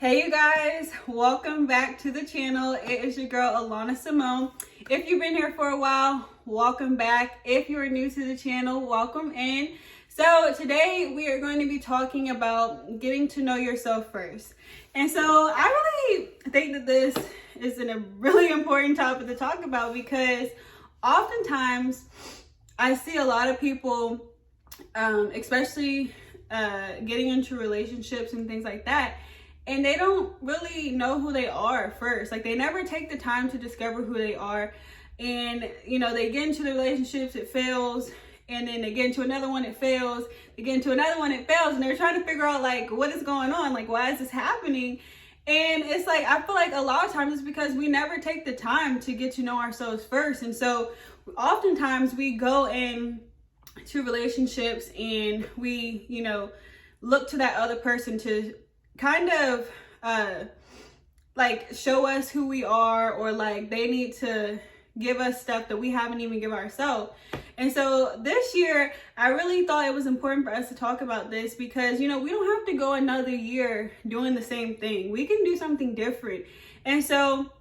Hey you guys, welcome back to the channel. It is your girl Alana Simone. If you've been here for a while, welcome back. If you're new to the channel, welcome in. So today we are going to be talking about getting to know yourself first. And so I really think that this is a really important topic to talk about because oftentimes I see a lot of people, especially getting into relationships and things like that, and they don't really know who they are first. Like, they never take the time to discover who they are. And, they get into the relationships, it fails. And then they get into another one, it fails. They get into another one, it fails. And they're trying to figure out, like, what is going on? Like, why is this happening? And it's like, I feel like a lot of times it's because we never take the time to get to know ourselves first. And so oftentimes we go into relationships and we, look to that other person to kind of like show us who we are, or like they need to give us stuff that we haven't even given ourselves. And so this year I really thought it was important for us to talk about this because we don't have to go another year doing the same thing. We can do something different. And so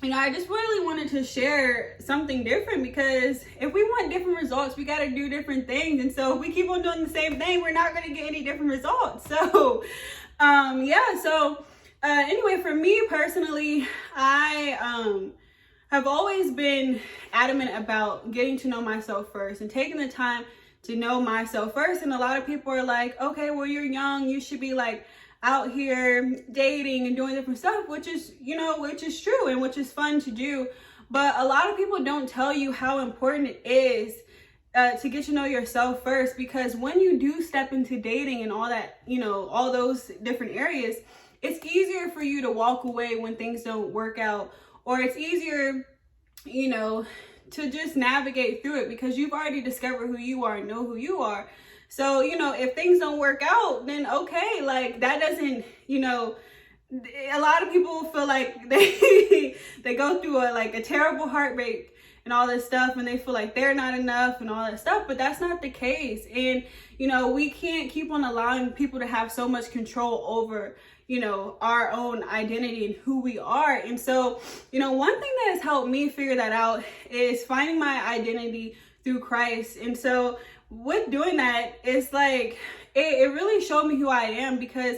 I just really wanted to share something different, because if we want different results, we got to do different things. And so if we keep on doing the same thing, we're not going to get any different results. So anyway, for me personally, I have always been adamant about getting to know myself first and taking the time to know myself first. And a lot of people are like, okay, well, you're young, you should be like out here dating and doing different stuff, which is true and which is fun to do. But a lot of people don't tell you how important it is to get to know yourself first, because when you do step into dating and all that, all those different areas, it's easier for you to walk away when things don't work out, or it's easier, to just navigate through it because you've already discovered who you are and know who you are. So, if things don't work out, then okay, like that doesn't, a lot of people feel like they go through a terrible heartbreak and all this stuff, and they feel like they're not enough and all that stuff, but that's not the case. And we can't keep on allowing people to have so much control over our own identity and who we are. And so one thing that has helped me figure that out is finding my identity through Christ. And so with doing that, it's like it really showed me who I am, because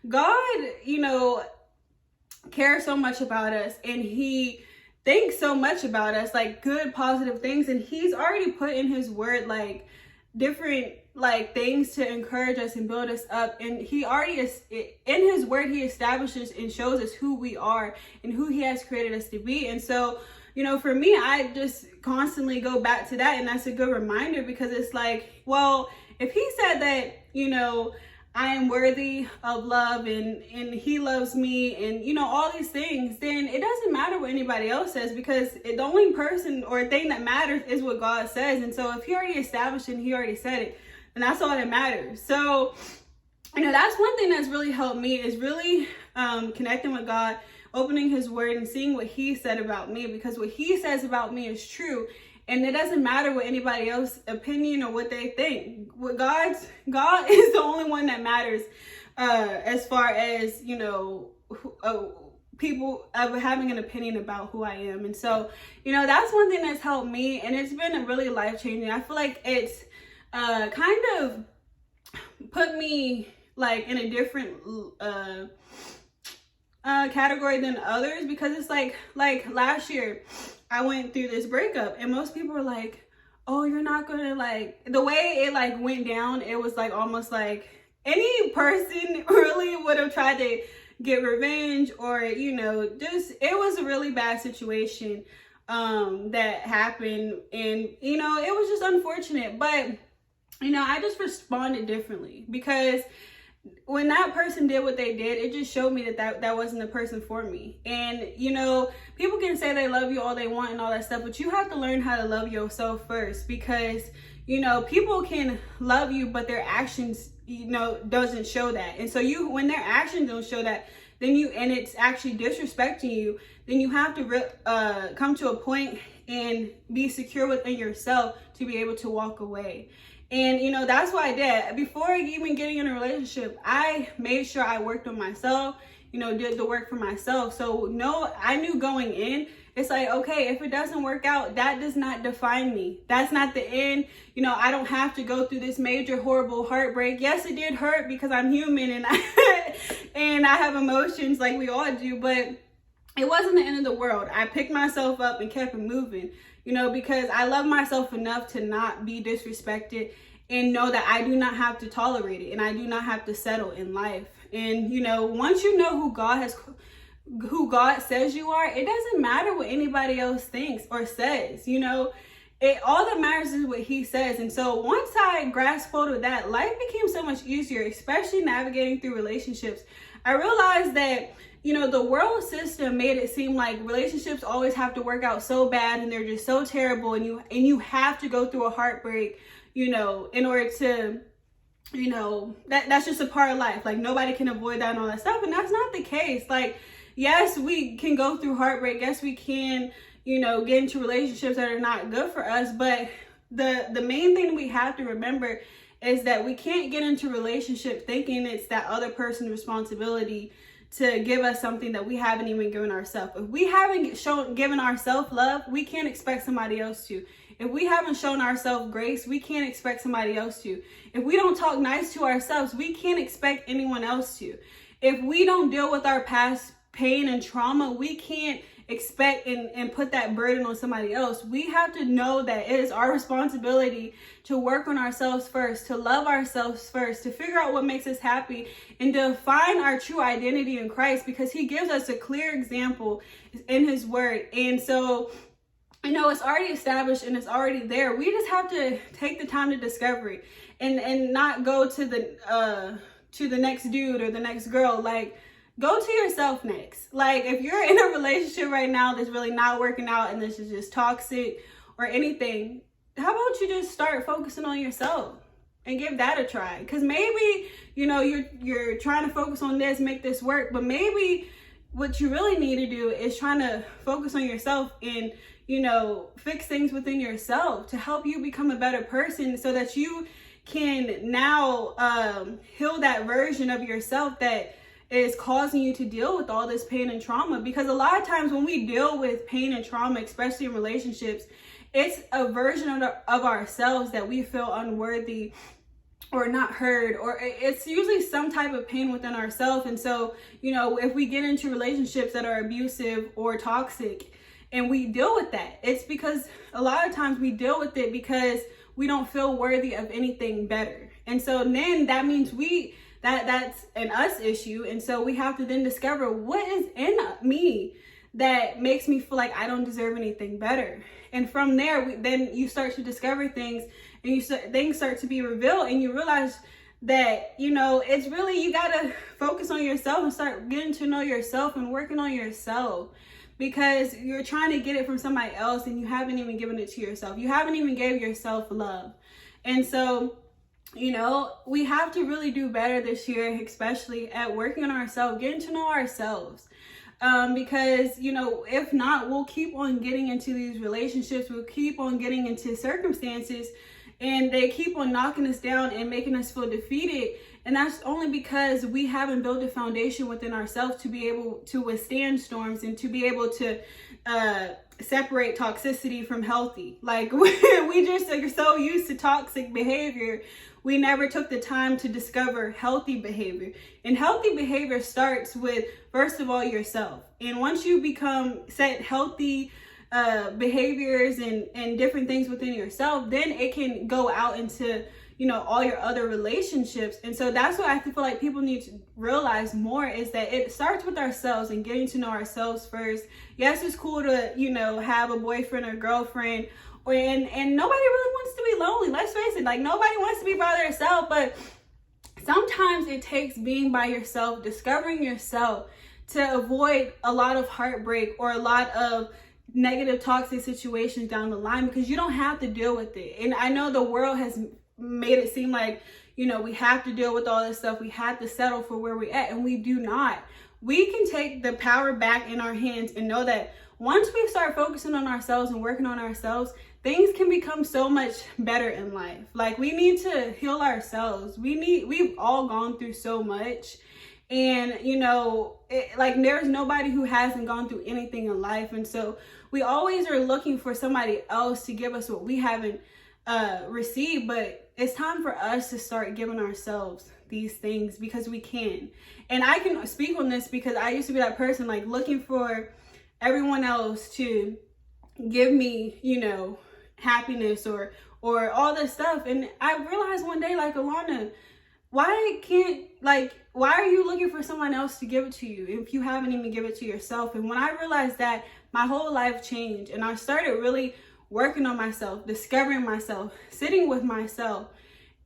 God cares so much about us, and he thinks so much about us, like good, positive things. And he's already put in his word, like different things to encourage us and build us up. And he already is in his word, he establishes and shows us who we are and who he has created us to be. And so, for me, I just constantly go back to that. And that's a good reminder, because it's like, well, if he said that, I am worthy of love and he loves me and, all these things, then it doesn't matter what anybody else says, because the only person or thing that matters is what God says. And so if he already established it and he already said it, then that's all that matters. So, that's one thing that's really helped me, is really connecting with God, opening his word and seeing what he said about me, because what he says about me is true. And it doesn't matter what anybody else's opinion or what they think. God is the only one that matters, as far as, people having an opinion about who I am. And so, that's one thing that's helped me, and it's been a really life-changing. I feel like it's kind of put me like in a different category than others, because it's like last year I went through this breakup, and most people were like, oh, you're not gonna, like, the way it went down, it was like almost like any person really would have tried to get revenge, or just, it was a really bad situation that happened. And it was just unfortunate, but I just responded differently, because when that person did what they did, it just showed me that wasn't the person for me. And people can say they love you all they want and all that stuff, but you have to learn how to love yourself first, because people can love you, but their actions doesn't show that. And so when their actions don't show that, then and it's actually disrespecting you, then you have to come to a point and be secure within yourself to be able to walk away. And, that's what I did. Before even getting in a relationship, I made sure I worked on myself did the work for myself. So no, I knew going in, it's like, okay, if it doesn't work out, that does not define me. That's not the end. I don't have to go through this major, horrible heartbreak. Yes, it did hurt because I'm human and and I have emotions like we all do, but it wasn't the end of the world. I picked myself up and kept it moving, because I love myself enough to not be disrespected and know that I do not have to tolerate it and I do not have to settle in life. And, once you know who God says you are, it doesn't matter what anybody else thinks or says. All that matters is what he says. And so once I grasped hold of that, life became so much easier, especially navigating through relationships. I realized that, the world system made it seem like relationships always have to work out so bad and they're just so terrible, and you have to go through a heartbreak, in order to, that's just a part of life. Like, nobody can avoid that and all that stuff. And that's not the case. Like, yes, we can go through heartbreak. Yes, we can, get into relationships that are not good for us. But the main thing we have to remember is that we can't get into relationships thinking it's that other person's responsibility to give us something that we haven't even given ourselves. If we haven't given ourselves love, we can't expect somebody else to. If we haven't shown ourselves grace, we can't expect somebody else to. If we don't talk nice to ourselves, we can't expect anyone else to. If we don't deal with our past pain and trauma, we can't expect and put that burden on somebody else. We have to know that it is our responsibility to work on ourselves first, to love ourselves first, to figure out what makes us happy, and to find our true identity in Christ, because he gives us a clear example in his word. And so, it's already established and it's already there. We just have to take the time to discover it and not go to the next dude or the next girl. Like, go to yourself next. Like, if you're in a relationship right now that's really not working out and this is just toxic or anything, how about you just start focusing on yourself and give that a try? Because maybe, you're trying to focus on this, make this work, but maybe what you really need to do is trying to focus on yourself and, fix things within yourself to help you become a better person, so that you can now heal that version of yourself that is causing you to deal with all this pain and trauma. Because a lot of times when we deal with pain and trauma, especially in relationships, it's a version of ourselves that we feel unworthy or not heard, or it's usually some type of pain within ourselves. And so, if we get into relationships that are abusive or toxic and we deal with that, it's because a lot of times we deal with it because we don't feel worthy of anything better. And so then that means that's an us issue. And so we have to then discover what is in me that makes me feel like I don't deserve anything better. And from there, then you start to discover things, and things start to be revealed, and you realize that, it's really, you got to focus on yourself and start getting to know yourself and working on yourself, because you're trying to get it from somebody else and you haven't even given it to yourself. You haven't even gave yourself love. And so, we have to really do better this year, especially at working on ourselves, getting to know ourselves. Because, if not, we'll keep on getting into these relationships. We'll keep on getting into circumstances, and they keep on knocking us down and making us feel defeated. And that's only because we haven't built a foundation within ourselves to be able to withstand storms and to be able to separate toxicity from healthy. Like, we just are so used to toxic behavior, we never took the time to discover healthy behavior. And healthy behavior starts with, first of all, yourself. And once you set healthy behaviors and different things within yourself, then it can go out into, all your other relationships. And so that's what I feel like people need to realize more, is that it starts with ourselves and getting to know ourselves first. Yes, it's cool to, have a boyfriend or girlfriend, and nobody really wants to be lonely. Let's face it, like, nobody wants to be by themselves, but sometimes it takes being by yourself, discovering yourself, to avoid a lot of heartbreak or a lot of negative toxic situations down the line, because you don't have to deal with it. And I know the world has made it seem like, we have to deal with all this stuff. We have to settle for where we're at, and we do not. We can take the power back in our hands and know that once we start focusing on ourselves and working on ourselves, things can become so much better in life. Like, we need to heal ourselves. We've all gone through so much, And, you know, like there's nobody who hasn't gone through anything in life. And so we always are looking for somebody else to give us what we haven't received. But it's time for us to start giving ourselves these things, because we can. And I can speak on this because I used to be that person, like looking for everyone else to give me, you know, happiness or all this stuff. And I realized one day, like, Alana, why are you looking for someone else to give it to you if you haven't even given it to yourself? And when I realized that, my whole life changed, and I started really working on myself, discovering myself, sitting with myself,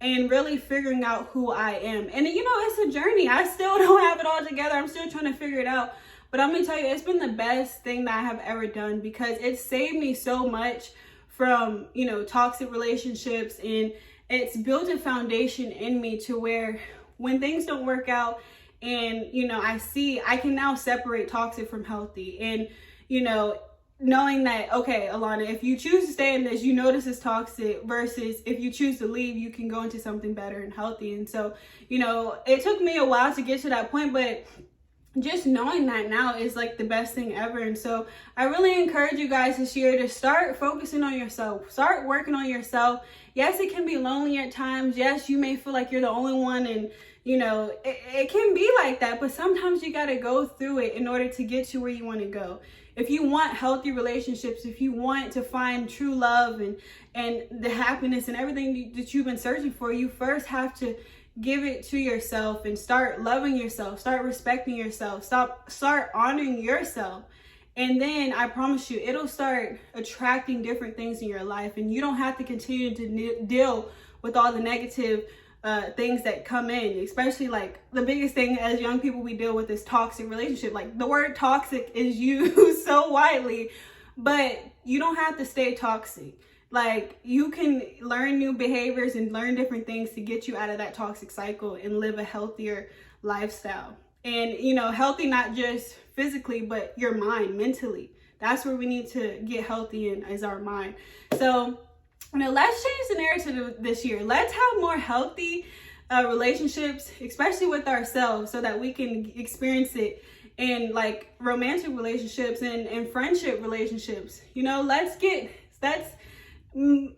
and really figuring out who I am. And you know, it's a journey. I still don't have it all together. I'm still trying to figure it out. But I'm gonna tell you, it's been the best thing that I have ever done, because it saved me so much from, you know, toxic relationships, and it's built a foundation in me to where when things don't work out, and, you know, I can now separate toxic from healthy. And, you know, knowing that, okay, Alana, if you choose to stay in this, you know this is toxic, versus if you choose to leave, you can go into something better and healthy. And so, you know, it took me a while to get to that point, but just knowing that now is like the best thing ever. And so I really encourage you guys this year to start focusing on yourself, start working on yourself. Yes, it can be lonely at times. Yes, you may feel like you're the only one, and you know, it can be like that, but sometimes you got to go through it in order to get to where you want to go. If you want healthy relationships, if you want to find true love and the happiness and everything that you've been searching for, you first have to give it to yourself and start loving yourself, start respecting yourself, start honoring yourself. And then I promise you, it'll start attracting different things in your life, and you don't have to continue to deal with all the negative things that come in. Especially, like, the biggest thing as young people we deal with is toxic relationship. Like, the word toxic is used so widely, but you don't have to stay toxic. Like, you can learn new behaviors and learn different things to get you out of that toxic cycle and live a healthier lifestyle. And, you know, healthy not just physically, but your mind, mentally. That's where we need to get healthy in, is our mind. So, you know, let's change the narrative this year. Let's have more healthy relationships, especially with ourselves, so that we can experience it in like romantic relationships and friendship relationships. You know, let's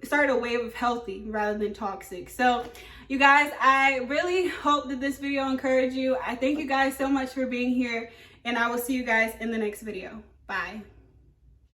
start a wave of healthy rather than toxic. So you guys, I really hope that this video encouraged you. I thank you guys so much for being here, and I will see you guys in the next video. Bye.